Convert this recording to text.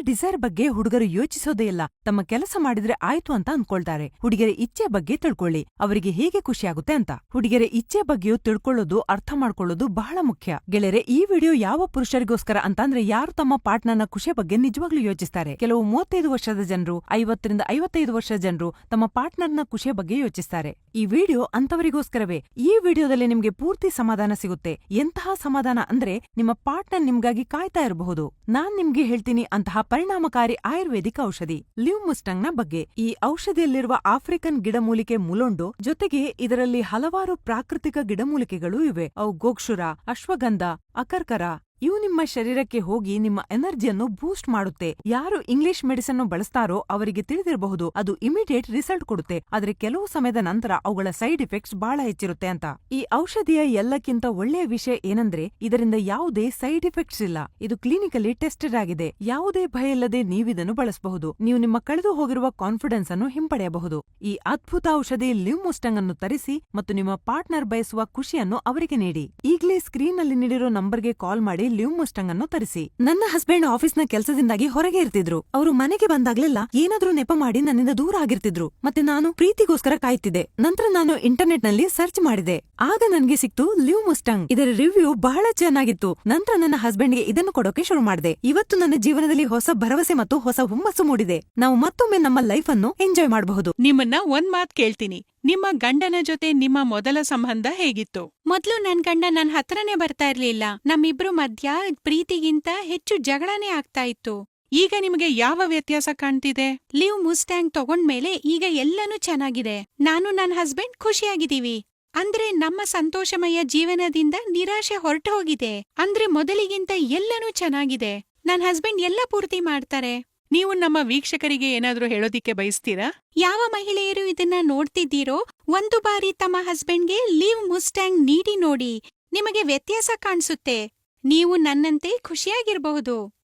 Desire ಬಗ್ಗೆ ಹುಡುಗರು ಯೋಚಿಸೋದೇ ಇಲ್ಲ. ತಮ್ಮ ಕೆಲಸ ಮಾಡಿದ್ರೆ ಆಯ್ತು ಅಂತ ಅನ್ಕೊಳ್ತಾರೆ. ಹುಡುಗಿಯರ ಇಚ್ಛೆ ಬಗ್ಗೆ ತಿಳ್ಕೊಳ್ಳಿ, ಅವರಿಗೆ ಹೇಗೆ ಖುಷಿಯಾಗುತ್ತೆ ಅಂತ. ಹುಡುಗಿಯರ ಇಚ್ಛೆ ಬಗ್ಗೆಯೂ ತಿಳ್ಕೊಳ್ಳೋದು, ಅರ್ಥ ಮಾಡ್ಕೊಳ್ಳೋದು ಬಹಳ ಮುಖ್ಯ. ಗೆಳೆಯರೆ, ಈ ವಿಡಿಯೋ ಯಾವ ಪುರುಷರಿಗೋಸ್ಕರ ಅಂತಂದ್ರೆ ಯಾರು ತಮ್ಮ ಪಾರ್ಟ್ನರ್ನ ಖುಷಿ ಬಗ್ಗೆ ನಿಜವಾಗ್ಲೂ ಯೋಚಿಸ್ತಾರೆ. ಕೆಲವು 35 ವರ್ಷದ ಜನರು, 50ರಿಂದ 55 ವರ್ಷದ ಜನರು ತಮ್ಮ ಪಾರ್ಟ್ನರ್ನ ಖುಷಿಯ ಬಗ್ಗೆ ಯೋಚಿಸ್ತಾರೆ. ಈ ವಿಡಿಯೋ ಅಂತವರಿಗೋಸ್ಕರವೇ. ಈ ವಿಡಿಯೋದಲ್ಲಿ ನಿಮ್ಗೆ ಪೂರ್ತಿ ಸಮಾಧಾನ ಸಿಗುತ್ತೆ. ಎಂತಹ ಸಮಾಧಾನ ಅಂದ್ರೆ ನಿಮ್ಮ ಪಾರ್ಟ್ನರ್ ನಿಮ್ಗಾಗಿ ಕಾಯ್ತಾ ಇರಬಹುದು. ನಾನ್ ನಿಮ್ಗೆ ಹೇಳ್ತೀನಿ ಅಂತಹ ಪರಿಣಾಮಕಾರಿ ಆಯುರ್ವೇದಿಕ್ ಔಷಧಿ ಲಿವ್ ಮುಸ್ಟಂಗ್ ನ ಬಗ್ಗೆ. ಈ ಔಷಧಿಯಲ್ಲಿರುವ ಆಫ್ರಿಕನ್ ಗಿಡಮೂಲಿಕೆ ಮುಲೊಂಡೋ, ಜೊತೆಗೆ ಇದರಲ್ಲಿ ಹಲವಾರು ಪ್ರಾಕೃತಿಕ ಗಿಡಮೂಲಿಕೆಗಳೂ ಇವೆ. ಅವು ಗೋಕ್ಷುರ, ಅಶ್ವಗಂಧ, ಅಕರ್ಕರ. ಇವು ನಿಮ್ಮ ಶರೀರಕ್ಕೆ ಹೋಗಿ ನಿಮ್ಮ ಎನರ್ಜಿಯನ್ನು ಬೂಸ್ಟ್ ಮಾಡುತ್ತೆ. ಯಾರು ಇಂಗ್ಲಿಷ್ ಮೆಡಿಸಿನ್ ಬಳಸ್ತಾರೋ ಅವರಿಗೆ ತಿಳಿದಿರಬಹುದು ಅದು ಇಮಿಡಿಯೇಟ್ ರಿಸಲ್ಟ್ ಕೊಡುತ್ತೆ. ಆದ್ರೆ ಕೆಲವು ಸಮಯದ ನಂತರ ಅವುಗಳ ಸೈಡ್ ಎಫೆಕ್ಟ್ಸ್ ಬಹಳ ಹೆಚ್ಚಿರುತ್ತೆ ಅಂತ. ಈ ಔಷಧಿಯ ಎಲ್ಲಕ್ಕಿಂತ ಒಳ್ಳೆಯ ವಿಷಯ ಏನಂದ್ರೆ ಇದರಿಂದ ಯಾವುದೇ ಸೈಡ್ ಎಫೆಕ್ಟ್ಸ್ ಇಲ್ಲ. ಇದು ಕ್ಲಿನಿಕಲಿ ಟೆಸ್ಟೆಡ್ ಆಗಿದೆ. ಯಾವುದೇ ಭಯ ಇಲ್ಲದೆ ನೀವಿದನ್ನು ಬಳಸಬಹುದು. ನೀವು ನಿಮ್ಮ ಕಳೆದು ಹೋಗಿರುವ ಕಾನ್ಫಿಡೆನ್ಸ್ ಅನ್ನು ಹಿಂಪಡೆಯಬಹುದು. ಈ ಅದ್ಭುತ ಔಷಧಿ ಲಿವ್ ಮುಸ್ಟಂಗ್ ಅನ್ನು ತರಿಸಿ ಮತ್ತು ನಿಮ್ಮ ಪಾರ್ಟ್ನರ್ ಬಯಸುವ ಖುಷಿಯನ್ನು ಅವರಿಗೆ ನೀಡಿ. ಈಗಲೇ ಸ್ಕ್ರೀನ್ ಅಲ್ಲಿ ನೀಡಿರೋ ನಂಬರ್ಗೆ ಕಾಲ್ ಮಾಡಿ ಲಿವ್ ಮುಸ್ಟಂಗ್ ಅನ್ನು ತರಿಸಿ. ನನ್ನ ಹಸ್ಬೆಂಡ್ ಆಫೀಸ್ನ ಕೆಲಸದಿಂದಾಗಿ ಹೊರಗೆ ಇರ್ತಿದ್ರು. ಅವರು ಮನೆಗೆ ಬಂದಾಗ್ಲೆಲ್ಲ ಏನಾದ್ರೂ ನೆಪ ಮಾಡಿ ನನ್ನಿಂದ ದೂರ ಆಗಿರ್ತಿದ್ರು. ಮತ್ತೆ ನಾನು ಪ್ರೀತಿಗೋಸ್ಕರ ಕಾಯ್ತಿದ್ದೆ. ನಂತರ ನಾನು ಇಂಟರ್ನೆಟ್ ನಲ್ಲಿ ಸರ್ಚ್ ಮಾಡಿದೆ. ಆಗ ನನ್ಗೆ ಸಿಕ್ತು ಲಿವ್ ಮುಸ್ಟಂಗ್. ಇದರ ರಿವ್ಯೂ ಬಹಳ ಚೆನ್ನಾಗಿತ್ತು. ನಂತರ ನನ್ನ ಹಸ್ಬೆಂಡ್ಗೆ ಇದನ್ನು ಕೊಡೋಕೆ ಶುರು ಮಾಡಿದೆ. ಇವತ್ತು ನನ್ನ ಜೀವನದಲ್ಲಿ ಹೊಸ ಭರವಸೆ ಮತ್ತು ಹೊಸ ಹುಮ್ಮಸ್ಸು ಮೂಡಿದೆ. ನಾವು ಮತ್ತೊಮ್ಮೆ ನಮ್ಮ ಲೈಫ್ ಅನ್ನು ಎಂಜಾಯ್ ಮಾಡಬಹುದು. ನಿಮ್ಮನ್ನ ಒಂದ್ ಮಾತ್ ಕೇಳ್ತೀನಿ, ನಿಮ್ಮ ಗಂಡನ ಜೊತೆ ನಿಮ್ಮ ಮೊದಲ ಸಂಬಂಧ ಹೇಗಿತ್ತು? ಮೊದ್ಲು ನನ್ ಗಂಡ ನನ್ ಹತ್ರನೇ ಬರ್ತಾ ಇರ್ಲಿಲ್ಲ. ನಮ್ಮಿಬ್ರು ಮಧ್ಯ ಪ್ರೀತಿಗಿಂತ ಹೆಚ್ಚು ಜಗಳನೇ ಆಗ್ತಾ ಇತ್ತು. ಈಗ ನಿಮಗೆ ಯಾವ ವ್ಯತ್ಯಾಸ ಕಾಣ್ತಿದೆ? ಲಿವ್ ಮುಸ್ಟ್ಯಾಂಗ್ ತಗೊಂಡ್ಮೇಲೆ ಈಗ ಎಲ್ಲನೂ ಚೆನ್ನಾಗಿದೆ. ನಾನು ನನ್ ಹಸ್ಬೆಂಡ್ ಖುಷಿಯಾಗಿದ್ದೀವಿ. ಅಂದ್ರೆ ನಮ್ಮ ಸಂತೋಷಮಯ ಜೀವನದಿಂದ ನಿರಾಶೆ ಹೊರಟು ಹೋಗಿದೆ. ಅಂದ್ರೆ ಮೊದಲಿಗಿಂತ ಎಲ್ಲನೂ ಚೆನ್ನಾಗಿದೆ. ನನ್ ಹಸ್ಬೆಂಡ್ ಎಲ್ಲ ಪೂರ್ತಿ ಮಾಡ್ತಾರೆ. ನೀವು ನಮ್ಮ ವೀಕ್ಷಕರಿಗೆ ಏನಾದ್ರೂ ಹೇಳೋದಿಕ್ಕೆ ಬಯಸ್ತೀರಾ? ಯಾವ ಮಹಿಳೆಯರು ಇದನ್ನ ನೋಡ್ತಿದ್ದೀರೋ ಒಂದು ಬಾರಿ ತಮ್ಮ ಹಸ್ಬೆಂಡ್ಗೆ ಲಿವ್ ಮುಸ್ಟ್ಯಾಂಗ್ ನೀಡಿ ನೋಡಿ. ನಿಮಗೆ ವ್ಯತ್ಯಾಸ ಕಾಣಿಸುತ್ತೆ. ನೀವು ನನ್ನಂತೆ ಖುಷಿಯಾಗಿರಬಹುದು.